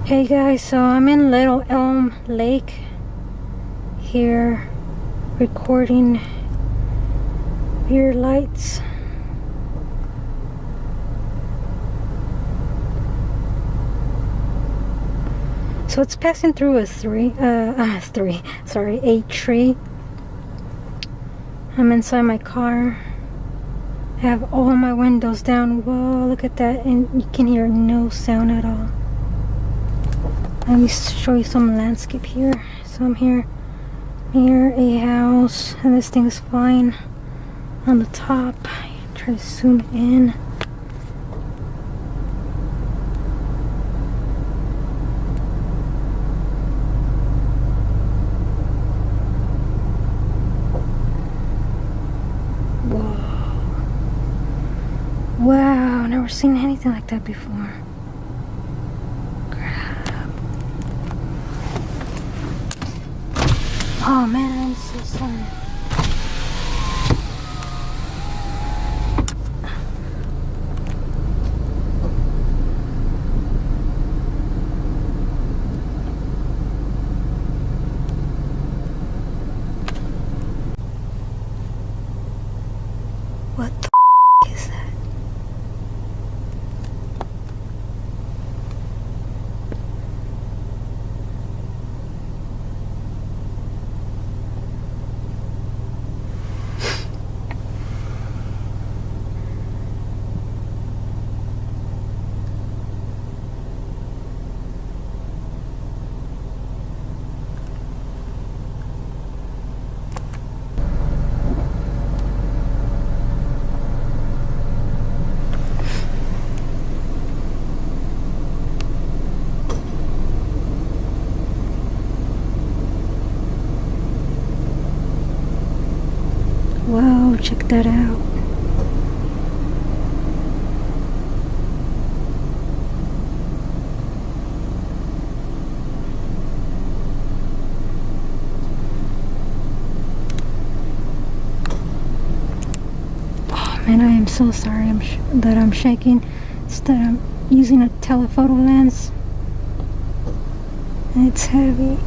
Hey guys, so I'm in Little Elm Lake here recording beer lights. So it's passing through a tree. I'm inside my car. I have all my windows down. Whoa, look at that, and you can hear no sound at all. Let me show you some landscape here. So I'm here near a house, and this thing is flying on the top. Try to zoom in. Wow, never seen anything like that before. Crap. Oh man, I'm so sorry. What the is that? Wow, check that out. Oh man, I am so sorry that I'm shaking. It's that I'm using a telephoto lens. It's heavy.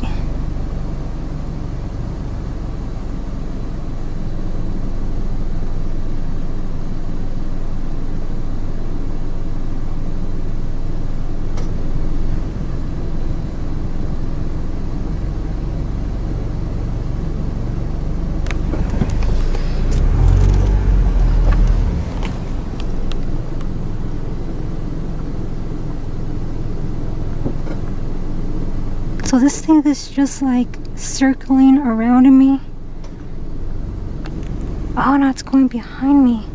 So this thing is just like circling around me. Oh no, it's going behind me.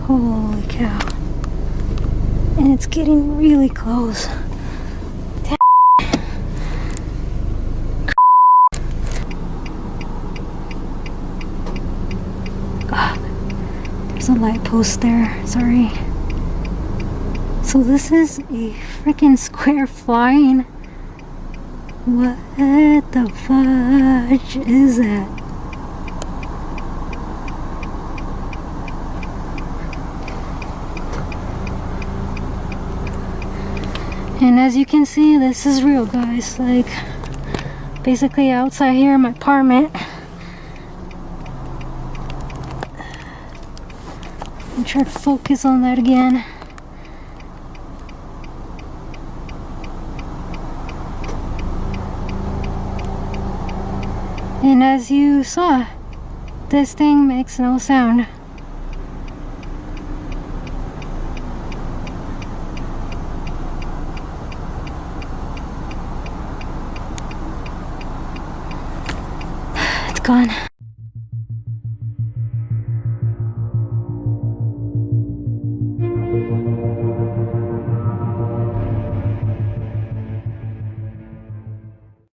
Holy cow. And it's getting really close. Damn. God. There's a light post there. Sorry. So this is a freaking square flying. What the fudge is that? And as you can see, this is real, guys. Like, basically outside here in my apartment. I'm trying to focus on that again. And as you saw, this thing makes no sound. It's gone.